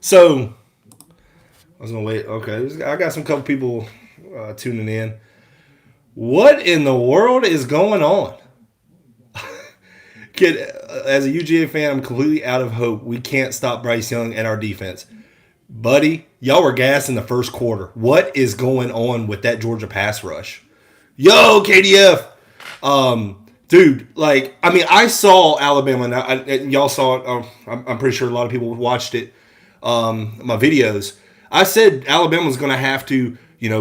So I was gonna wait. Okay, I got some couple people tuning in. What in the world is going on? Kid, as a UGA fan, I'm completely out of hope. We can't stop Bryce Young and our defense. Buddy, y'all were gassed in the first quarter. What is going on with that Georgia pass rush? Yo, KDF. Dude, like, I mean, I saw Alabama. Now, y'all saw it. I'm pretty sure a lot of people watched it. My videos. I said Alabama was going to have to,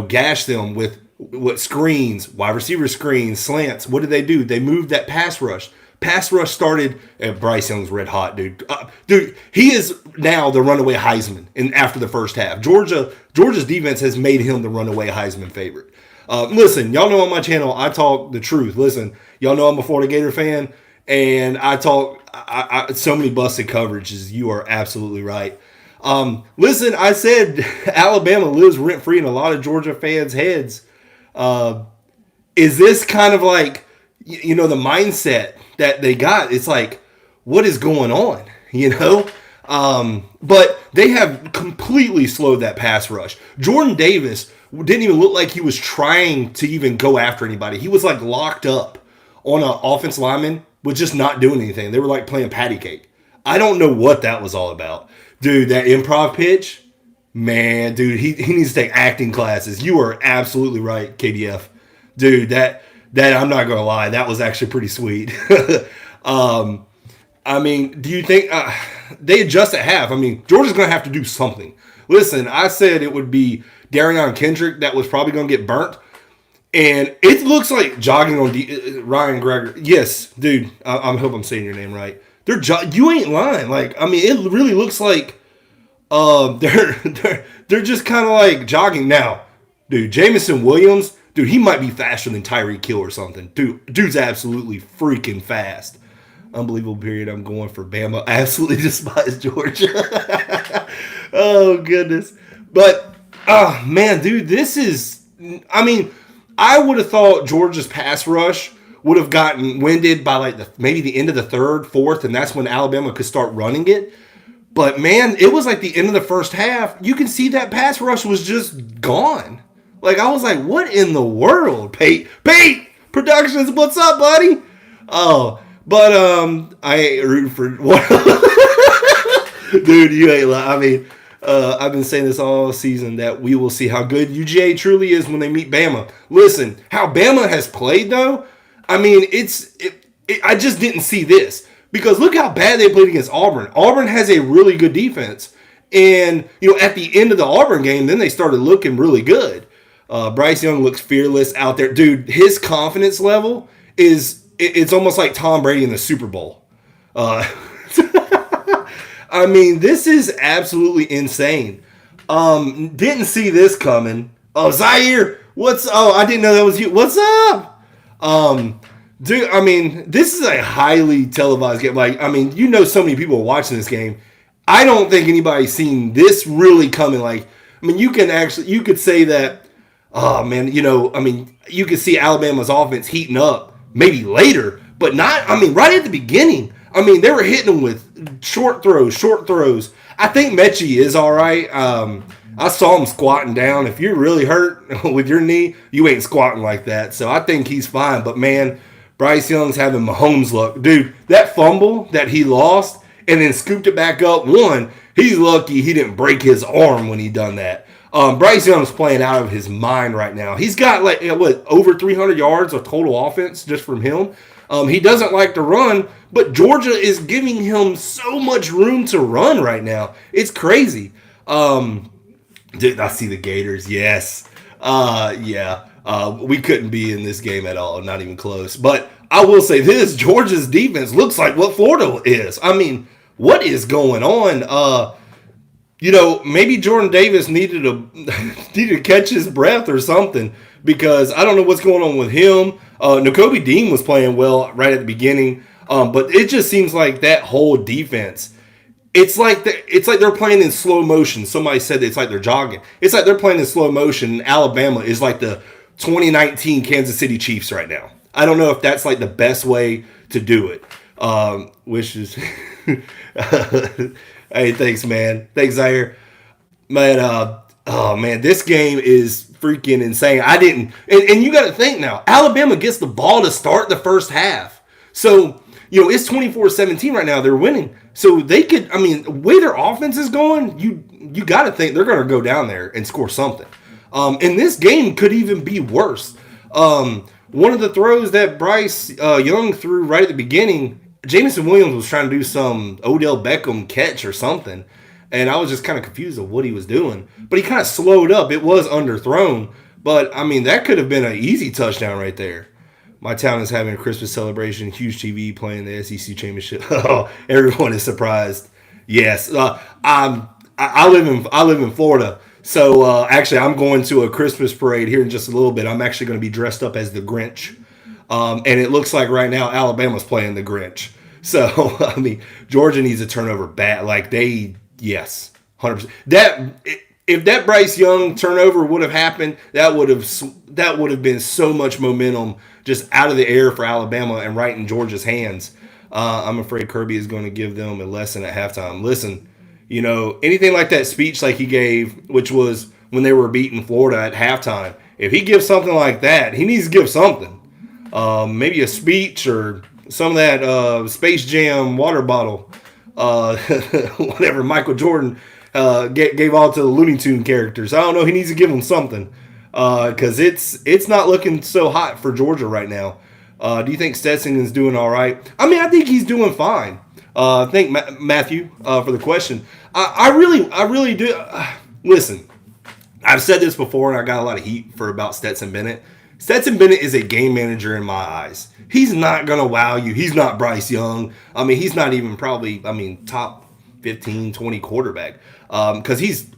gash them with what screens, wide receiver screens, slants. What did they do? They moved that pass rush. Pass rush started. Bryce Young's red hot, dude. Dude, he is now the runaway Heisman. And after the first half, Georgia's defense has made him the runaway Heisman favorite. Listen, y'all know on my channel I talk the truth. Listen, y'all know I'm a Florida Gator fan, and I talk so many busted coverages. You are absolutely right. Listen, I said Alabama lives rent free in a lot of Georgia fans' heads. Is this kind of like, the mindset that they got? It's like, what is going on? But they have completely slowed that pass rush. Jordan Davis didn't even look like he was trying to even go after anybody. He was like locked up on an offense lineman, was just not doing anything. They were like playing patty cake. I don't know what that was all about. Dude, that improv pitch, man, dude, he needs to take acting classes. You are absolutely right, KDF. Dude, that I'm not going to lie, that was actually pretty sweet. I mean, do you think they adjust at half? I mean, Georgia's going to have to do something. Listen, I said it would be Darion Kendrick that was probably going to get burnt. And it looks like jogging on Ryan Greger. Yes, dude, I hope I'm saying your name right. You ain't lying. Like, I mean, it really looks like they're just kind of like jogging now. Dude, Jamison Williams, dude, he might be faster than Tyreek Hill or something. Dude's absolutely freaking fast. Unbelievable period. I'm going for Bama. I absolutely despise Georgia. Oh, goodness. But, man, dude, this is, I mean, I would have thought Georgia's pass rush would have gotten winded by like maybe the end of the third, fourth, and that's when Alabama could start running it. But, man, it was like the end of the first half. You can see that pass rush was just gone. Like, I was like, what in the world? Pate Productions, what's up, buddy? Oh, but I ain't rooting for dude, you ain't lying. I mean, I've been saying this all season that we will see how good UGA truly is when they meet Bama. Listen, how Bama has played though, I mean, I just didn't see this because look how bad they played against Auburn. Auburn has a really good defense, and at the end of the Auburn game, then they started looking really good. Bryce Young looks fearless out there, dude. His confidence level it's almost like Tom Brady in the Super Bowl. I mean, this is absolutely insane. Didn't see this coming. Oh, Zaire, I didn't know that was you. What's up? Dude, I mean, this is a highly televised game. Like, I mean, so many people are watching this game. I don't think anybody's seen this really coming. Like, I mean, you could say that, oh, man, I mean, you could see Alabama's offense heating up maybe later, but not, I mean, right at the beginning. I mean, they were hitting them with short throws. I think Mechie is all right. I saw him squatting down. If you're really hurt with your knee, you ain't squatting like that. So I think he's fine. But, man, Bryce Young's having Mahomes luck. Dude, that fumble that he lost and then scooped it back up, he's lucky he didn't break his arm when he done that. Bryce Young's playing out of his mind right now. He's got over 300 yards of total offense just from him. He doesn't like to run, but Georgia is giving him so much room to run right now. It's crazy. Dude, I see the Gators. Yes. Yeah. We couldn't be in this game at all. Not even close. But I will say this. Georgia's defense looks like what Florida is. I mean, what is going on? Maybe Jordan Davis needed to catch his breath or something because I don't know what's going on with him. Nakobe Dean was playing well right at the beginning, but it just seems like that whole defense, it's like they're playing in slow motion. Somebody said it's like they're jogging. It's like they're playing in slow motion. Alabama is like the 2019 Kansas City Chiefs right now. I don't know if that's like the best way to do it. Wishes. Hey, thanks, man. Thanks, Zaire. Man, oh man, this game is freaking insane. I didn't, and you got to think now. Alabama gets the ball to start the first half, so it's 24-17 right now. They're winning, so they could. I mean, the way their offense is going, you got to think they're going to go down there and score something. And this game could even be worse. One of the throws that Bryce Young threw right at the beginning, Jameson Williams was trying to do some Odell Beckham catch or something. And I was just kind of confused of what he was doing. But he kind of slowed up. It was underthrown. But, I mean, that could have been an easy touchdown right there. My town is having a Christmas celebration. Huge TV playing the SEC championship. Everyone is surprised. Yes. I live in Florida. So, actually, I'm going to a Christmas parade here in just a little bit. I'm actually going to be dressed up as the Grinch. And it looks like right now Alabama's playing the Grinch. So, I mean, Georgia needs a turnover bad. Like, yes, 100%. If that Bryce Young turnover would have happened, that would have been so much momentum just out of the air for Alabama and right in Georgia's hands. I'm afraid Kirby is going to give them a lesson at halftime. Listen, anything like that speech like he gave, which was when they were beating Florida at halftime, if he gives something like that, he needs to give something. Maybe a speech or some of that Space Jam water bottle. Whatever Michael Jordan gave all to the Looney Tune characters. I don't know. He needs to give them something because it's not looking so hot for Georgia right now. Do you think Stetson is doing all right? I mean, I think he's doing fine. Thank Matthew for the question. I really do. Listen, I've said this before, and I got a lot of heat about Stetson Bennett. Stetson Bennett is a game manager in my eyes. He's not going to wow you. He's not Bryce Young. I mean, he's not even probably, top 15, 20 quarterback. Because he's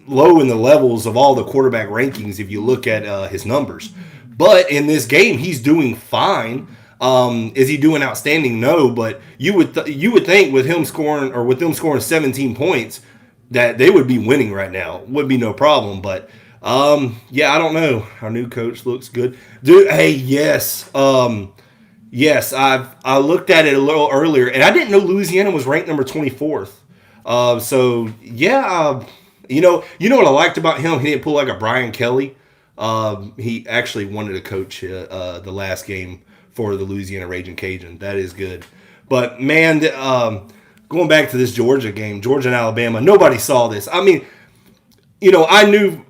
low in the levels of all the quarterback rankings if you look at his numbers. But in this game, he's doing fine. Is he doing outstanding? No, but you would think with him scoring or with them scoring 17 points that they would be winning right now. Would be no problem, but yeah, I don't know. Our new coach looks good. Dude, hey, yes. Yes, I looked at it a little earlier, and I didn't know Louisiana was ranked number 24th. So yeah, you know what I liked about him? He didn't pull like a Brian Kelly. He actually wanted to coach the last game for the Louisiana Raging Cajun. That is good. But man, going back to this Georgia game, Georgia and Alabama, nobody saw this. I mean, I knew,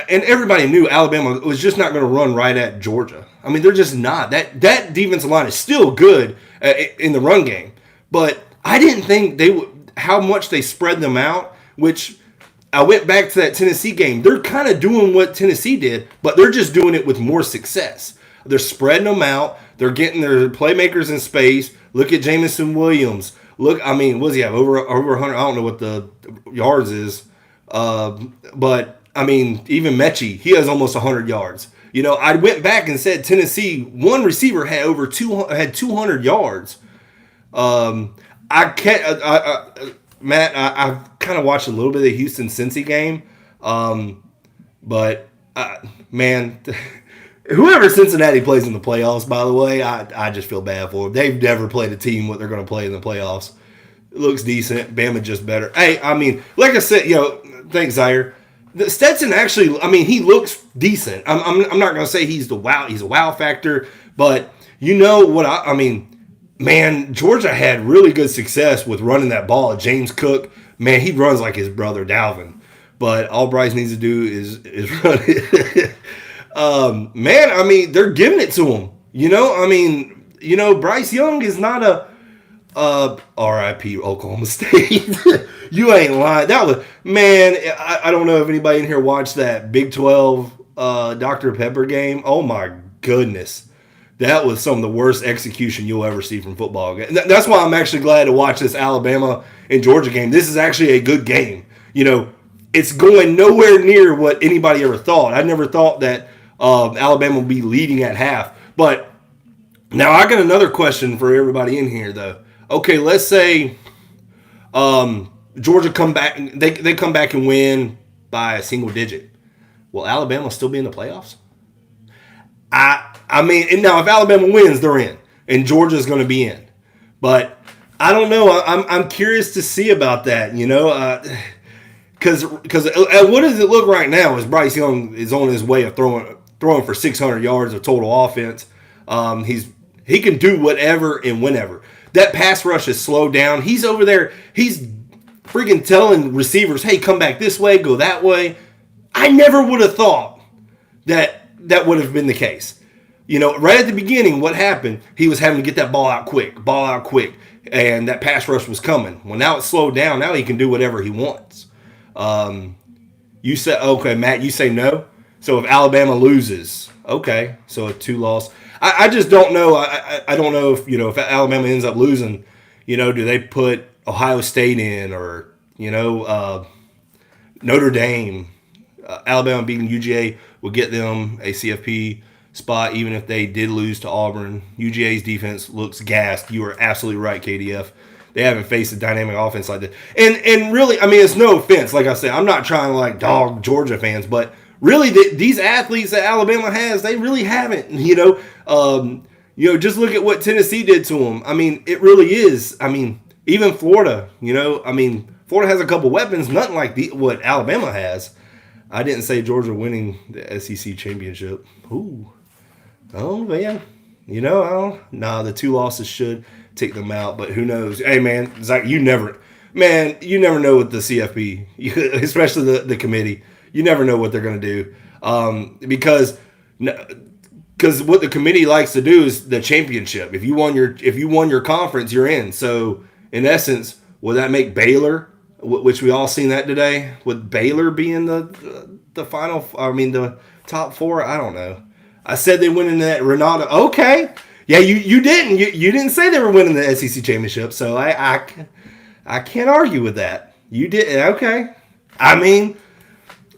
and everybody knew Alabama was just not going to run right at Georgia. I mean, they're just not. That defensive line is still good in the run game, but I didn't think they would how much they spread them out. Which I went back to that Tennessee game. They're kind of doing what Tennessee did, but they're just doing it with more success. They're spreading them out. They're getting their playmakers in space. Look at Jameson Williams. Look, I mean, what does he have? Over 100. I don't know what the yards is, but I mean, even Mechie, he has almost 100 yards. I went back and said Tennessee, one receiver had over 200 yards. I can't, Matt. I've kind of watched a little bit of the Houston Cincy game, but man, whoever Cincinnati plays in the playoffs, by the way, I just feel bad for them. They've never played a team what they're going to play in the playoffs. It looks decent. Bama just better. Hey, I mean, like I said, thanks, Zaire. Stetson actually, I mean, he looks decent. I'm not going to say he's a wow factor, but what I mean, man, Georgia had really good success with running that ball. James Cook, man, he runs like his brother Dalvin, but all Bryce needs to do is run it. Man, I mean, they're giving it to him. I mean, Bryce Young is not a R.I.P. Oklahoma State. You ain't lying. That was, man, I don't know if anybody in here watched that Big 12 Dr. Pepper game. Oh, my goodness. That was some of the worst execution you'll ever see from football. That's why I'm actually glad to watch this Alabama and Georgia game. This is actually a good game. It's going nowhere near what anybody ever thought. I never thought that Alabama would be leading at half. But now I got another question for everybody in here, though. Okay, let's say Georgia come back. They come back and win by a single digit. Will Alabama still be in the playoffs? I mean, and now if Alabama wins, they're in, and Georgia's going to be in. But I don't know. I'm curious to see about that. You know, because what does it look right now? Is Bryce Young is on his way of throwing for 600 yards of total offense. He can do whatever and whenever. That pass rush is slowed down. He's over there. He's freaking telling receivers, "Hey, come back this way, go that way." I never would have thought that would have been the case. You know, right at the beginning, what happened? He was having to get that ball out quick, and that pass rush was coming. Well, now it's slowed down. Now he can do whatever he wants. You say, okay, Matt, you say no. So if Alabama loses, okay, so a 2-loss. I just don't know. I don't know if Alabama ends up losing, do they put Ohio State in or Notre Dame? Alabama beating UGA will get them a CFP spot, even if they did lose to Auburn. UGA's defense looks gassed. You are absolutely right, KDF. They haven't faced a dynamic offense like that. And really, I mean, it's no offense. Like I said, I'm not trying to dog Georgia fans, but really, these athletes that Alabama has, they really haven't. Just look at what Tennessee did to them. I mean, it really is. I mean, even Florida. Florida has a couple weapons, nothing like what Alabama has. I didn't say Georgia winning the SEC championship. Ooh. Oh, man. The 2 losses should take them out, but who knows? Hey, man, Zach, you never know with the CFP, especially the committee. You never know what they're going to do because what the committee likes to do is the championship. If you won your conference, you're in. So, in essence, will that make Baylor, which we all seen that today, would Baylor be in the final? I mean, the top 4? I don't know. I said they went in that Renata. Okay, yeah, you didn't. You didn't say they were winning the SEC championship, so I can't argue with that. You did. Okay, I mean,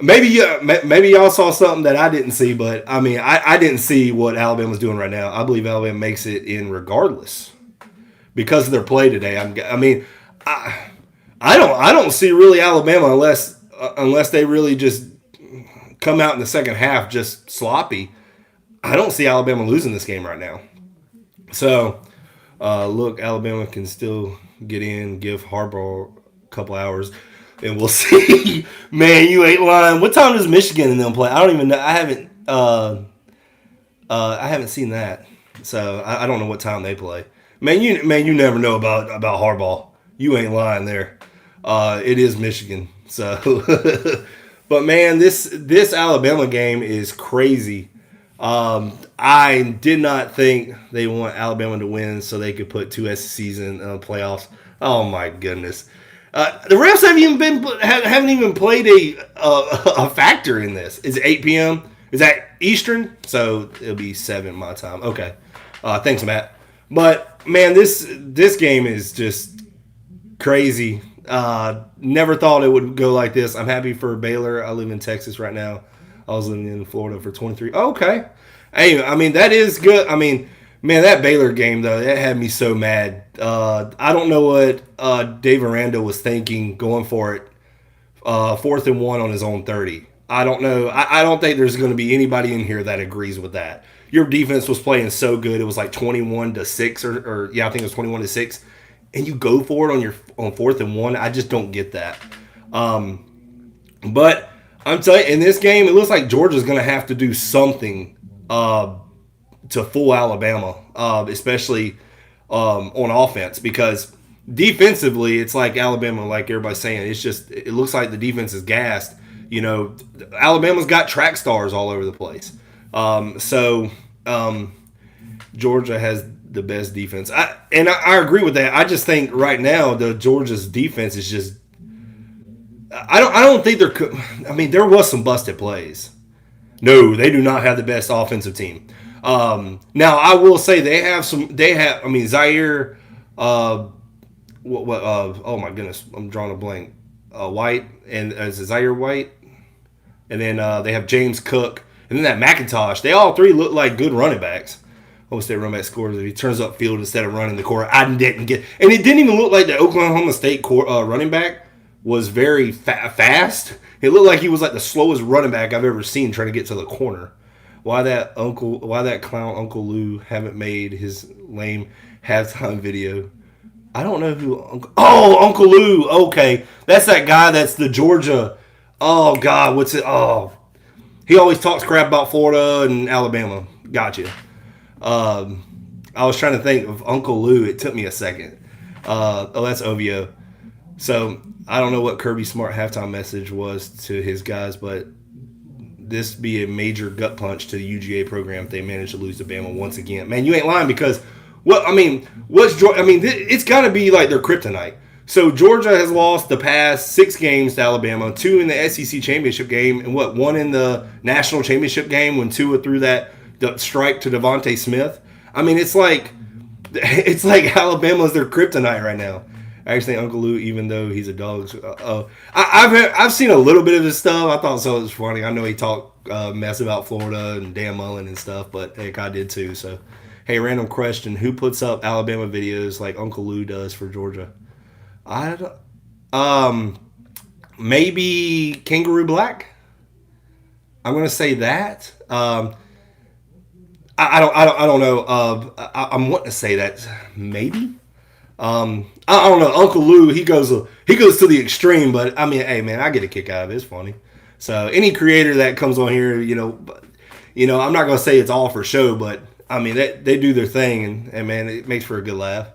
maybe y'all saw something that I didn't see, but I mean, I didn't see what Alabama's doing right now. I believe Alabama makes it in regardless because of their play today. I don't see really Alabama unless they really just come out in the second half just sloppy. I don't see Alabama losing this game right now. So, look, Alabama can still get in, give Harbaugh a couple hours, and we'll see. Man, you ain't lying. What time does Michigan and them play? I don't even know. I haven't seen that, so I don't know what time they play. Man, you never know about Harbaugh. You ain't lying there. It is Michigan. So, but man, this Alabama game is crazy. I did not think they want Alabama to win so they could put 2 SECs in playoffs. Oh my goodness. The refs haven't even played a factor in this. Is it 8 p.m.? Is that Eastern? So it'll be 7 my time. Okay. Thanks, Matt. But man, this game is just crazy. Never thought it would go like this. I'm happy for Baylor. I live in Texas right now. I was living in Florida for 23. Okay. Hey, I mean, that is good. I mean, man, that Baylor game, though, that had me so mad. I don't know what Dave Aranda was thinking going for it. 4th and 1 on his own 30. I don't know. I don't think there's going to be anybody in here that agrees with that. Your defense was playing so good. It was like 21-6 or I think it was 21-6. And you go for it on 4th and 1. I just don't get that. But I'm telling you, in this game, it looks like Georgia's going to have to do something to fool Alabama, especially on offense, because defensively, it's like Alabama, like everybody's saying, it looks like the defense is gassed. Alabama's got track stars all over the place. Georgia has the best defense. I agree with that. I just think right now Georgia's defense is just. I don't think there was some busted plays. No, they do not have the best offensive team. Now I will say they have. I mean, Zaire. Oh my goodness, I'm drawing a blank. White and is it Zaire White, and then they have James Cook, and then that McIntosh. They all three look like good running backs. Oklahoma State running back scores if he turns up field instead of running the court. I didn't get, and it didn't even look like the Oklahoma State running back was very fast. It looked like he was like the slowest running back I've ever seen trying to get to the corner. Why that clown Uncle Lou haven't made his lame halftime video? I don't know who. Uncle Lou. Okay, that's that guy. That's the Georgia. Oh God, what's it? Oh, he always talks crap about Florida and Alabama. Gotcha. I was trying to think of Uncle Lou. It took me a second. That's OVO. So I don't know what Kirby Smart halftime message was to his guys, but this be a major gut punch to the UGA program if they manage to lose to Bama once again. Man, you ain't lying because it's got to be like their kryptonite. So Georgia has lost the past 6 games to Alabama, 2 in the SEC championship game, and one in the national championship game when Tua threw that strike to Devontae Smith. I mean, it's like Alabama's their kryptonite right now. I actually think Uncle Lou, even though he's a dog. I've seen a little bit of his stuff. I thought so. It was funny. I know he talked mess about Florida and Dan Mullen and stuff, but heck, I did too. So, hey, random question: who puts up Alabama videos like Uncle Lou does for Georgia? I don't. Maybe Kangaroo Black. I'm gonna say that. I don't know. I'm wanting to say that maybe. I don't know. Uncle Lou, he goes to the extreme, but I mean, hey man, I get a kick out of it. It's funny. So any creator that comes on here, I'm not gonna say it's all for show, but I mean they do their thing, and man, it makes for a good laugh.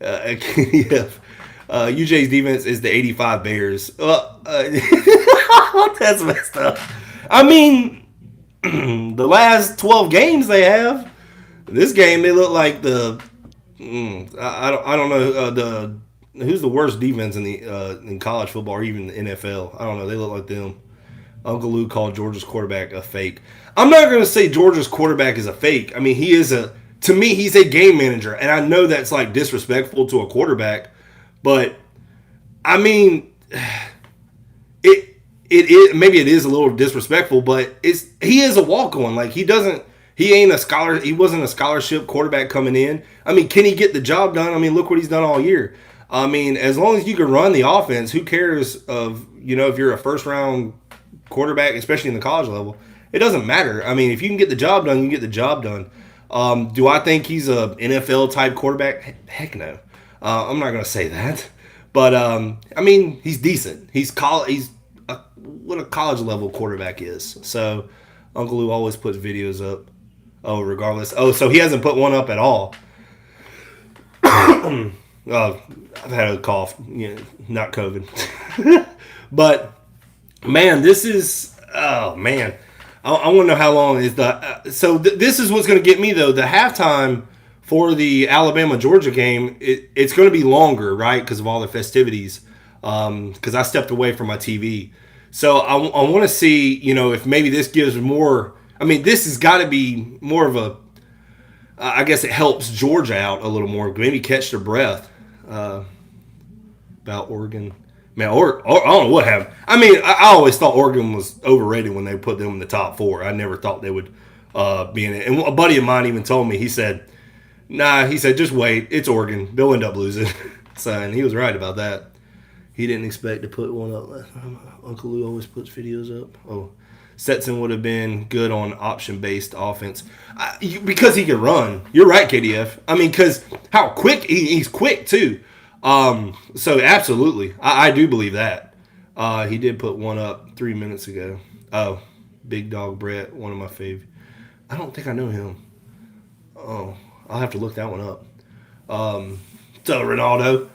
Yeah. UJ's defense is the 85 Bears. That's messed up. I mean, the last 12 games they have. This game they look like the. I don't know who's the worst defense in college football or even the NFL. I don't know. They look like them. Uncle Lou called Georgia's quarterback a fake. I'm not going to say Georgia's quarterback is a fake. I mean, to me, he's a game manager, and I know that's like disrespectful to a quarterback, but I mean, it is maybe it is a little disrespectful, but he is a walk-on. Like he ain't a scholar. He wasn't a scholarship quarterback coming in. I mean, can he get the job done? I mean, look what he's done all year. I mean, as long as you can run the offense, who cares if you're a first-round quarterback, especially in the college level? It doesn't matter. I mean, if you can get the job done, you can get the job done. Do I think he's a NFL-type quarterback? Heck no. I'm not going to say that. But, I mean, he's decent. He's what a college-level quarterback is. So, Uncle Lou always puts videos up. Oh, regardless. Oh, so he hasn't put one up at all. I've had a cough. Not COVID. But, man, this is... Oh, man. I want to know how long is the... this is what's going to get me, though. The halftime for the Alabama-Georgia game, it's going to be longer, right, because of all the festivities. Because I stepped away from my TV. So I want to see, if maybe this gives more... I mean, this has got to be more of a... I guess it helps Georgia out a little more. Maybe catch their breath about Oregon. Man, I don't know what happened. I mean, I always thought Oregon was overrated when they put them in the top 4. I never thought they would be in it. And a buddy of mine even told me, he said, just wait. It's Oregon. They'll end up losing. And he was right about that. He didn't expect to put one up last time. Uncle Lou always puts videos up. Oh, Stetson would have been good on option-based offense because he could run. You're right, KDF. I mean, because how quick he's quick too. So absolutely, I do believe that. He did put one up 3 minutes ago. Oh, Big Dog Brett, one of my favorite. I don't think I know him. Oh, I'll have to look that one up. So Ronaldo.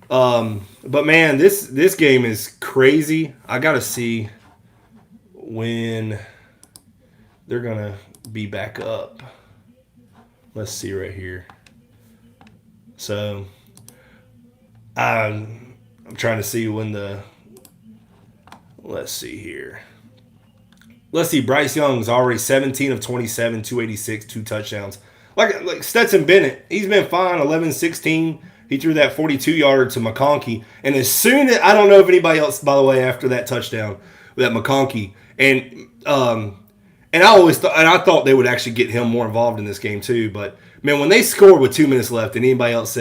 But man, this game is crazy. I gotta see when they're gonna be back up. Let's see right here. So I'm trying to see when let's see here. Let's see, Bryce Young's already 17 of 27, 286, 2 touchdowns. Like Stetson Bennett, he's been fine, 11-16. He threw that 42-yarder to McConkey. And as soon as, I don't know if anybody else, by the way, after that touchdown, that McConkey. And I thought they would actually get him more involved in this game too. But, man, when they scored with 2 minutes left and anybody else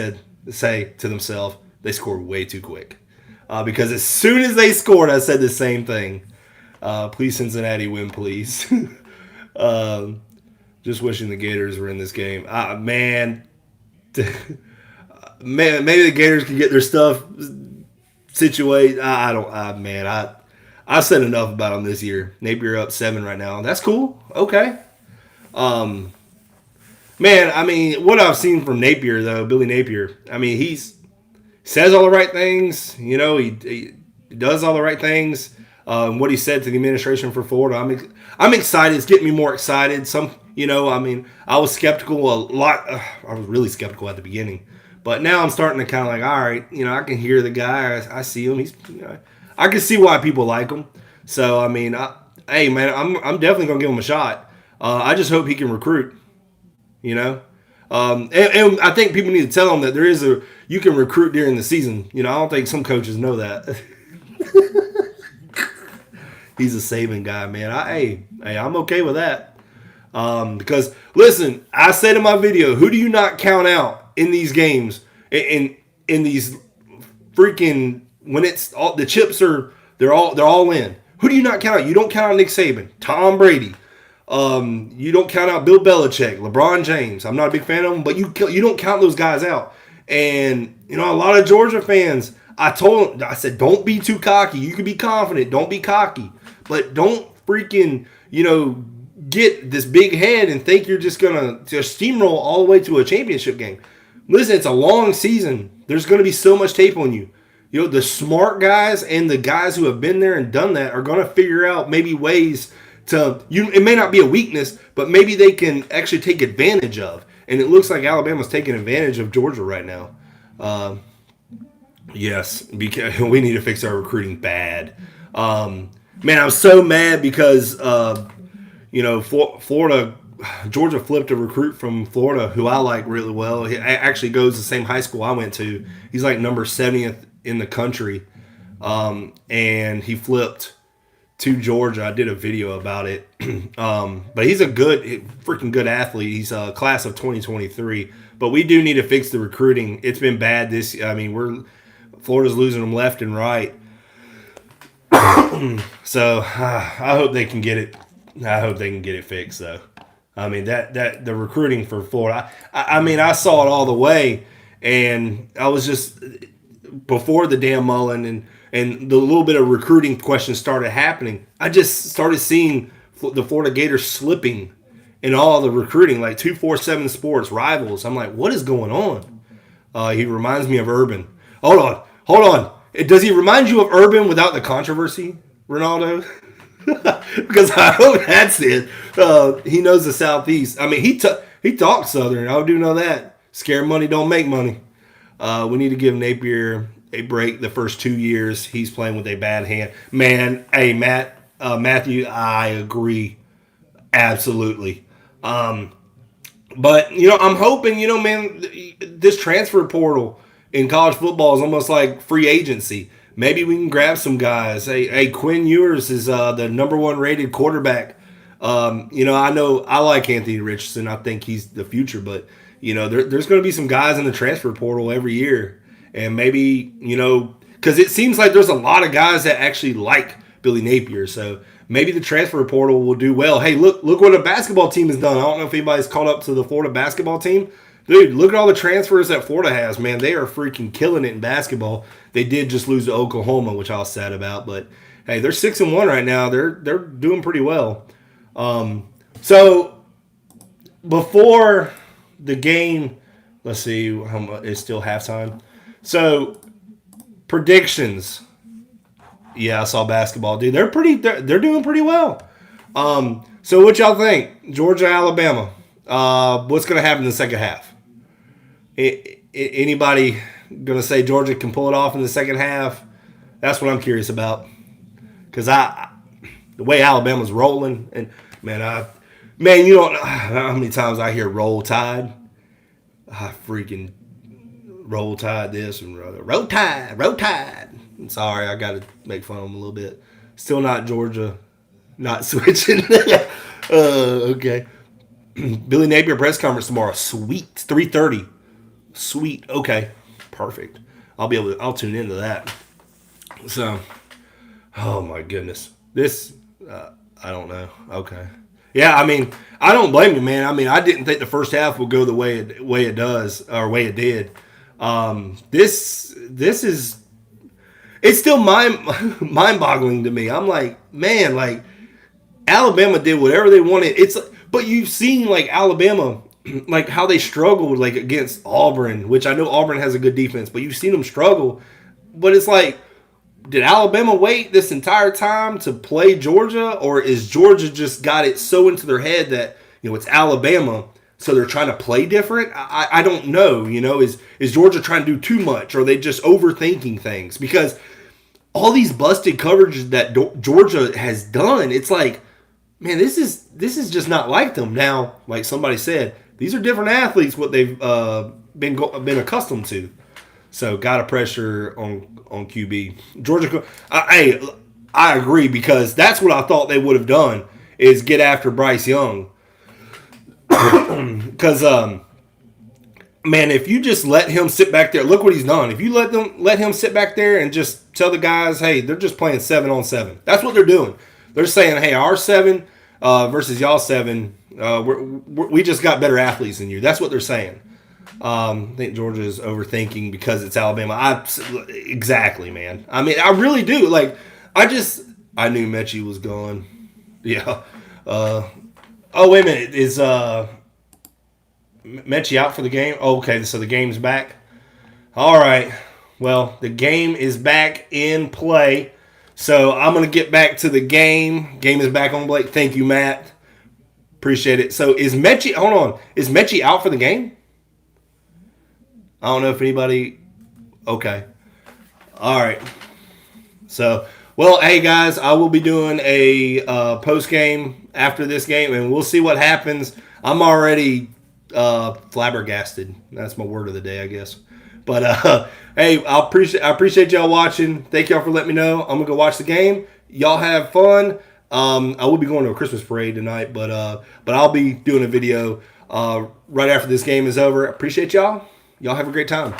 say to themselves, they scored way too quick. Because as soon as they scored, I said the same thing. Please, Cincinnati, win, please. Just wishing the Gators were in this game. Man, maybe the Gators can get their stuff situated. I don't. Man, I said enough about them this year. Napier up 7 right now. That's cool. Okay. Man, I mean, what I've seen from Napier though, Billy Napier. I mean, says all the right things. You know, he does all the right things. What he said to the administration for Florida, I'm excited. It's getting me more excited. I mean, I was skeptical a lot. I was really skeptical at the beginning, but now I'm starting to kind of like, all right, I can hear the guy. I see him. I can see why people like him. So I mean, hey man, I'm definitely gonna give him a shot. I just hope he can recruit. And I think people need to tell him that you can recruit during the season. I don't think some coaches know that. He's a saving guy, man. I'm okay with that. Because listen, I said in my video, who do you not count out in these games? In these freaking when it's all the chips they're all in. Who do you not count out? You don't count out Nick Saban, Tom Brady. You don't count out Bill Belichick, LeBron James. I'm not a big fan of them, but you don't count those guys out. And a lot of Georgia fans, I said, don't be too cocky. You can be confident. Don't be cocky. But don't freaking, get this big head and think you're just going to steamroll all the way to a championship game. Listen, it's a long season. There's going to be so much tape on you. The smart guys and the guys who have been there and done that are going to figure out maybe ways it may not be a weakness, but maybe they can actually take advantage of. And it looks like Alabama's taking advantage of Georgia right now. Yes, because we need to fix our recruiting bad. Man, I was so mad because Georgia flipped a recruit from Florida who I like really well. He actually goes to the same high school I went to. He's like number 70th in the country, and he flipped to Georgia. I did a video about it. But he's a freaking good athlete. He's a class of 2023. But we do need to fix the recruiting. It's been bad Florida's losing them left and right. So I hope they can get it. I hope they can get it fixed though. I mean that the recruiting for Florida. I saw it all the way, and I was just before the Dan Mullen and the little bit of recruiting questions started happening, I just started seeing the Florida Gators slipping in all the recruiting, like 247 Sports, Rivals. I'm like, what is going on? He reminds me of Urban. Hold on. Does he remind you of Urban without the controversy, Ronaldo? Because I hope that's it. He knows the Southeast. I mean, he talks Southern. I do know that. Scare money don't make money. We need to give Napier a break the first 2 years. He's playing with a bad hand. Man, hey, Matthew, I agree. Absolutely. But, I'm hoping, man, this transfer portal in college football is almost like free agency. Maybe we can grab some guys. Hey, Quinn Ewers is the number 1 rated quarterback. I know I like Anthony Richardson. I think he's the future, but, there's going to be some guys in the transfer portal every year. And maybe, because it seems like there's a lot of guys that actually like Billy Napier. So maybe the transfer portal will do well. Hey, look what a basketball team has done. I don't know if anybody's caught up to the Florida basketball team. Dude, look at all the transfers that Florida has, man. They are freaking killing it in basketball. They did just lose to Oklahoma, which I was sad about. But, hey, they're 6-1 right now. They're doing pretty well. So before the game, let's see, how much, it's still halftime. So, predictions. Yeah, I saw basketball, dude. They're doing pretty well. So what y'all think? Georgia, Alabama. What's going to happen in the second half? Anybody going to say Georgia can pull it off in the second half? That's what I'm curious about. Because the way Alabama's rolling, and you don't know how many times I hear roll tide. I freaking roll tide this and roll tide. I'm sorry, I got to make fun of them a little bit. Still not Georgia, not switching. Okay. Billy Napier press conference tomorrow. Sweet. 3:30. Sweet. Okay. Perfect. I'll tune into that. So, oh my goodness. This, I don't know. Okay. Yeah, I don't blame you, man. I didn't think the first half would go the way it does, or way it did. This is it's still mind boggling to me. I'm like, man, like Alabama did whatever they wanted. But you've seen like Alabama, like how they struggled like against Auburn, which I know Auburn has a good defense, but you've seen them struggle. But it's like, did Alabama wait this entire time to play Georgia, or is Georgia just got it so into their head that it's Alabama, so they're trying to play different? I don't know. Is Georgia trying to do too much, or are they just overthinking things? Because all these busted coverages that Georgia has done, it's like, man, this is just not like them. Now, like somebody said, these are different athletes, what they've been accustomed to. So, got to pressure on QB. Georgia, I agree, because that's what I thought they would have done, is get after Bryce Young. Because, man, if you just let him sit back there, look what he's done. If you let him sit back there and just tell the guys, hey, they're just playing 7-on-7. That's what they're doing. They're saying, hey, our 7 versus y'all 7, we just got better athletes than you. That's what they're saying. I think Georgia is overthinking because it's Alabama. Exactly, man. I mean, I really do. Like, I knew Mechie was gone. Yeah. Oh, wait a minute. Is Mechie out for the game? Oh, okay, so the game's back. All right. Well, the game is back in play. So I'm going to get back to the game. Game is back on, Blake. Thank you, Matt. Appreciate it. So is Mechie, hold on, is Mechie out for the game? I don't know if anybody, okay. All right. So, well, hey, guys, I will be doing a post-game after this game, and we'll see what happens. I'm already flabbergasted. That's my word of the day, I guess. But, hey, I appreciate y'all watching. Thank y'all for letting me know. I'm going to go watch the game. Y'all have fun. I will be going to a Christmas parade tonight, but I'll be doing a video right after this game is over. Appreciate y'all. Y'all have a great time.